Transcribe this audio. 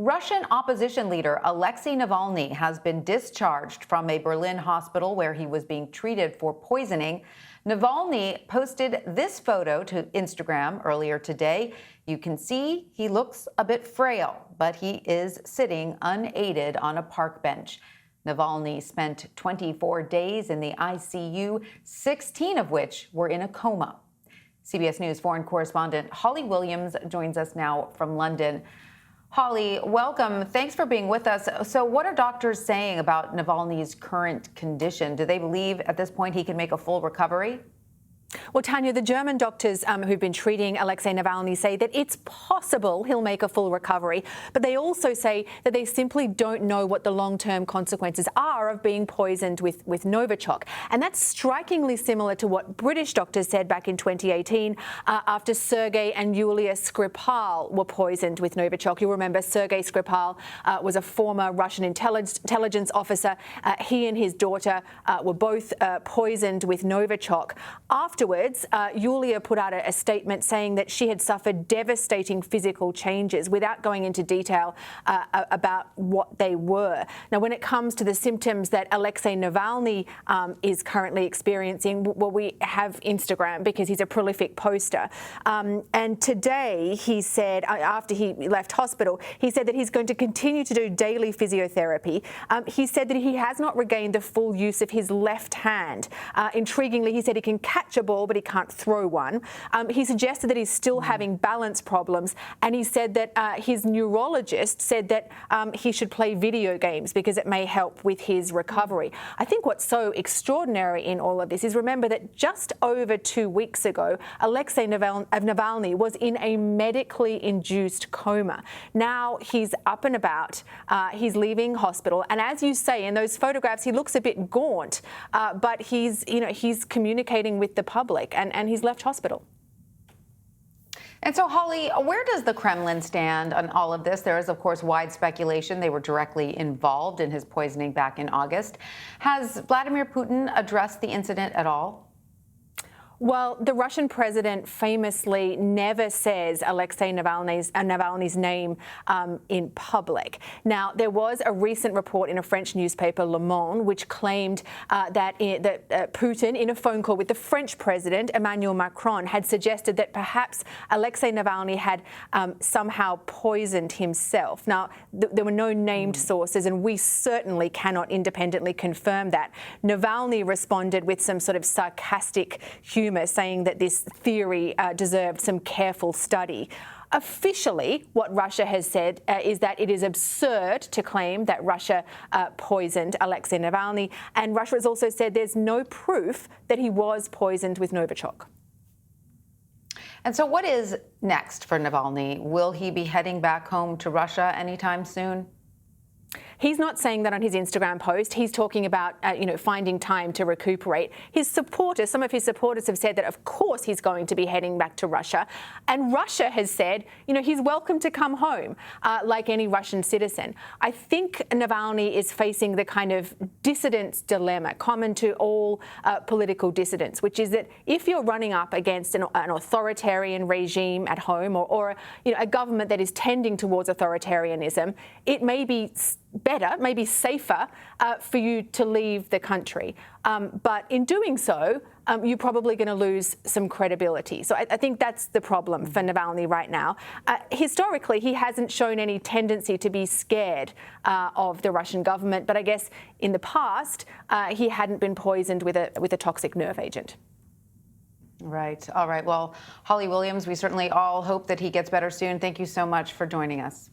Russian opposition leader Alexei Navalny has been discharged from a Berlin hospital where he was being treated for poisoning. Navalny posted this photo to Instagram earlier today. You can see he looks a bit frail, but he is sitting unaided on a park bench. Navalny spent 24 days in the ICU, 16 of which were in a coma. CBS News foreign correspondent Holly Williams joins us now from London. Holly, welcome. Thanks for being with us. So what are doctors saying about Navalny's current condition? Do they believe at this point he can make a full recovery? Well, Tanya, the German doctors who've been treating Alexei Navalny say that it's possible he'll make a full recovery, but they also say that they simply don't know what the long-term consequences are of being poisoned with Novichok. And that's strikingly similar to what British doctors said back in 2018 after Sergei and Yulia Skripal were poisoned with Novichok. You'll remember Sergei Skripal was a former Russian intelligence officer. He and his daughter were both poisoned with Novichok. Afterwards, Yulia put out a statement saying that she had suffered devastating physical changes without going into detail about what they were. Now, when it comes to the symptoms that Alexei Navalny is currently experiencing, well, we have Instagram because he's a prolific poster. And today he said, after he left hospital, he said that he's going to continue to do daily physiotherapy. He said that he has not regained the full use of his left hand. Intriguingly, he said he can catch a ball, but he can't throw one. He suggested that he's still having balance problems, and he said that his neurologist said that he should play video games because it may help with his recovery. I think what's so extraordinary in all of this is remember that just over 2 weeks ago, Alexei Navalny was in a medically induced coma. Now he's up and about, he's leaving hospital, and as you say, in those photographs, he looks a bit gaunt, but he's communicating with the public, and he's left hospital. And so, Holly, where does the Kremlin stand on all of this? There is, of course, wide speculation they were directly involved in his poisoning back in August. Has Vladimir Putin addressed the incident at all? Well, the Russian president famously never says Alexei Navalny's name in public. Now, there was a recent report in a French newspaper, Le Monde, which claimed that Putin, in a phone call with the French president, Emmanuel Macron, had suggested that perhaps Alexei Navalny had somehow poisoned himself. Now, there were no named sources, and we certainly cannot independently confirm that. Navalny responded with some sort of sarcastic humour, saying that this theory deserved some careful study. Officially, what Russia has said is that it is absurd to claim that Russia poisoned Alexei Navalny, and Russia has also said there's no proof that he was poisoned with Novichok. And so what is next for Navalny? Will he be heading back home to Russia anytime soon? He's not saying that on his Instagram post. He's talking about, finding time to recuperate. His supporters, some of his supporters have said that, of course, he's going to be heading back to Russia. And Russia has said, he's welcome to come home, like any Russian citizen. I think Navalny is facing the kind of dissident's dilemma common to all political dissidents, which is that if you're running up against an authoritarian regime at home or a government that is tending towards authoritarianism, it may be better, maybe safer for you to leave the country. But in doing so, you're probably going to lose some credibility. So I think that's the problem for Navalny right now. Historically, he hasn't shown any tendency to be scared of the Russian government. But I guess in the past, he hadn't been poisoned with a toxic nerve agent. Right. All right. Well, Holly Williams, we certainly all hope that he gets better soon. Thank you so much for joining us.